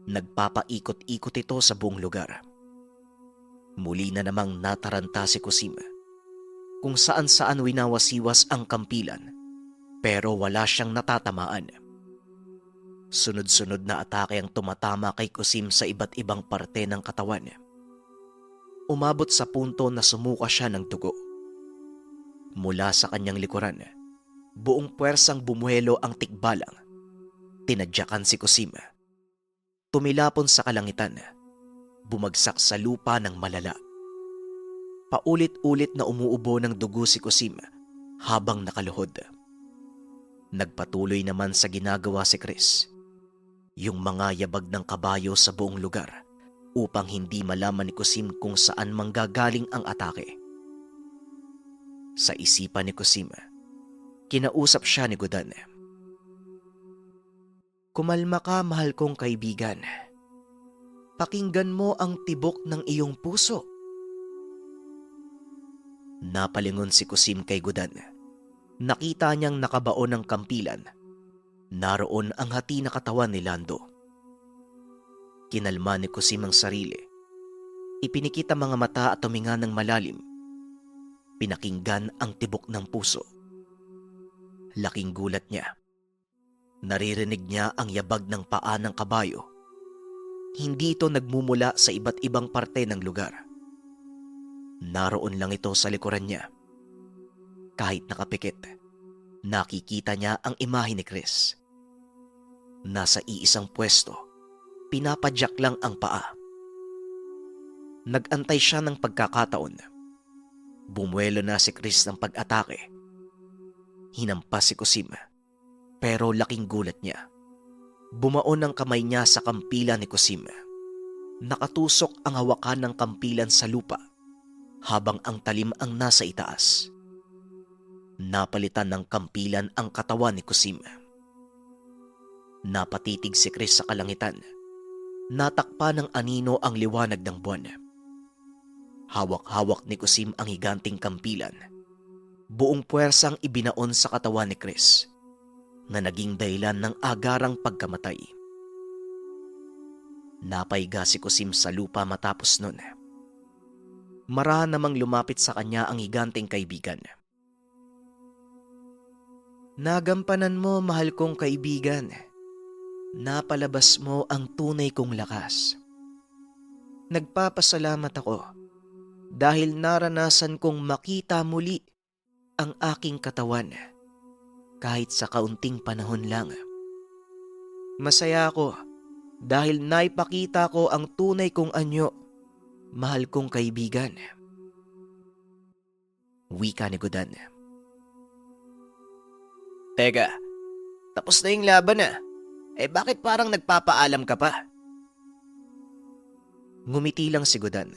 Nagpapaikot-ikot ito sa buong lugar. Muli na namang nataranta si Kusim. Kung saan-saan winawasiwas ang kampilan, pero wala siyang natatamaan. Sunod-sunod na atake ang tumatama kay Kusim sa iba't ibang parte ng katawan. Umabot sa punto na sumuka siya ng dugo. Mula sa kanyang likuran, buong puwersang bumuhelo ang tikbalang. Tinadyakan si Kusim. Tumilapon sa kalangitan, bumagsak sa lupa ng malala. Paulit-ulit na umuubo ng dugo si Kusim habang nakaluhod. Nagpatuloy naman sa ginagawa si Chris. Yung mga yabag ng kabayo sa buong lugar upang hindi malaman ni Kusim kung saan manggagaling ang atake. Sa isipan ni Kusim, kinausap siya ni Gudan. Kumalma ka, mahal kong kaibigan. Pakinggan mo ang tibok ng iyong puso. Napalingon si Kusim kay Gudan. Nakita niyang nakabaon ng kampilan. Naroon ang hati na katawan ni Lando. Kinalma ni Kusim ang sarili. Ipinikit ang mga mata at tuminga ng malalim. Pinakinggan ang tibok ng puso. Laking gulat niya. Naririnig niya ang yabag ng paa ng kabayo. Hindi ito nagmumula sa iba't ibang parte ng lugar. Naroon lang ito sa likuran niya. Kahit nakapikit, nakikita niya ang imahe ni Chris. Nasa iisang pwesto, pinapadyak lang ang paa. Nag-antay siya ng pagkakataon. Bumuelo na si Chris ng pag-atake. Hinampas si Kusim. Pero laking gulat niya. Bumaon ang kamay niya sa kampilan ni Kusim. Nakatusok ang hawakan ng kampilan sa lupa habang ang talim ang nasa itaas. Napalitan ng kampilan ang katawan ni Kusim. Napatitig si Chris sa kalangitan. Natakpa ng anino ang liwanag ng buwan. Hawak-hawak ni Kusim ang higanting kampilan. Buong puwersang ibinaon sa katawan ni Chris na naging dahilan ng agarang pagkamatay. Napaiga si Kusim sa lupa matapos nun. Marahan namang lumapit sa kanya ang higanteng kaibigan. Nagampanan mo, mahal kong kaibigan. Napalabas mo ang tunay kong lakas. Nagpapasalamat ako dahil naranasan kong makita muli ang aking katawan. Kahit sa kaunting panahon lang. Masaya ako dahil naipakita ko ang tunay kong anyo, mahal kong kaibigan. Wika ni Gudan. Teka, tapos na yung laban na. Bakit parang nagpapaalam ka pa? Ngumiti lang si Gudan.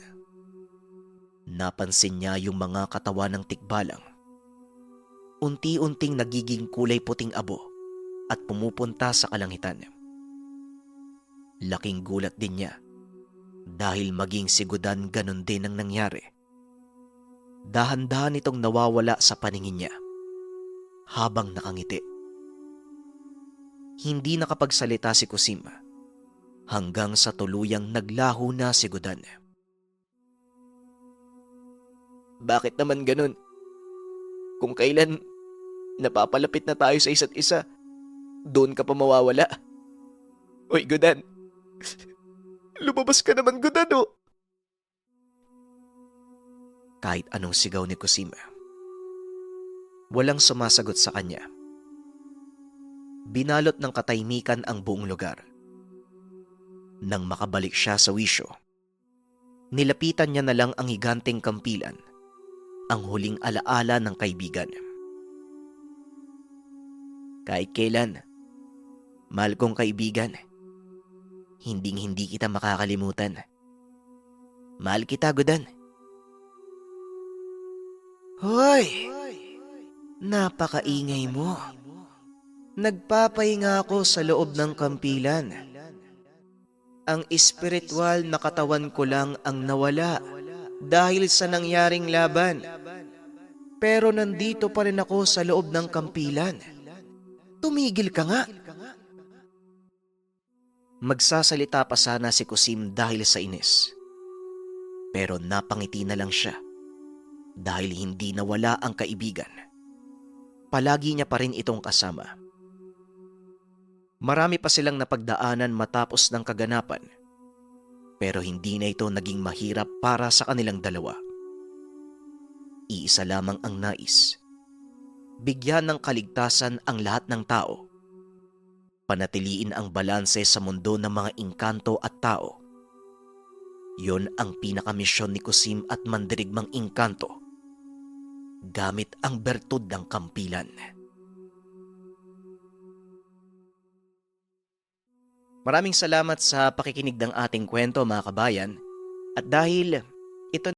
Napansin niya yung mga katawan ng tikbalang. Unti-unting nagiging kulay puting abo at pumupunta sa kalangitan. Laking gulat din niya dahil maging si Gudan ganon din ang nangyari. Dahan-dahan itong nawawala sa paningin niya habang nakangiti. Hindi nakapagsalita si Kusim hanggang sa tuluyang naglaho na si Gudan. Bakit naman ganun? Kung kailan napapalapit na tayo sa isa't isa, doon ka pa mawawala. Uy, Gudan. Lumabas ka naman, Gudan, oh. Kahit anong sigaw ni Kusim, Walang sumasagot sa kanya. Binalot ng katahimikan ang buong lugar. Nang makabalik siya sa wisyo, nilapitan niya na lang ang higanteng kampilan, ang huling alaala ng kaibigan. Kahit kailan, mahal kong kaibigan, hinding-hindi kita makakalimutan. Mahal kita, Godan. Hoy! Napakaingay mo. Nagpapahinga ako sa loob ng kampilan. Ang espiritual na katawan ko lang ang nawala dahil sa nangyaring laban. Pero nandito pa rin ako sa loob ng kampilan. Tumigil ka nga. Magsasalita pa sana si Kusim dahil sa inis. Pero napangiti na lang siya dahil hindi nawala ang kaibigan. Palagi niya pa rin itong kasama. Marami pa silang napagdaanan matapos ng kaganapan, pero hindi na ito naging mahirap para sa kanilang dalawa. Iisa lamang ang nais: bigyan ng kaligtasan ang lahat ng tao. Panatiliin ang balanse sa mundo ng mga engkanto at tao. Yon ang pinakamisyon ni Kusim at mandirigmang engkanto, gamit ang bertud ng kampilan. Maraming salamat sa pakikinig ng ating kwento, mga kabayan. At dahil ito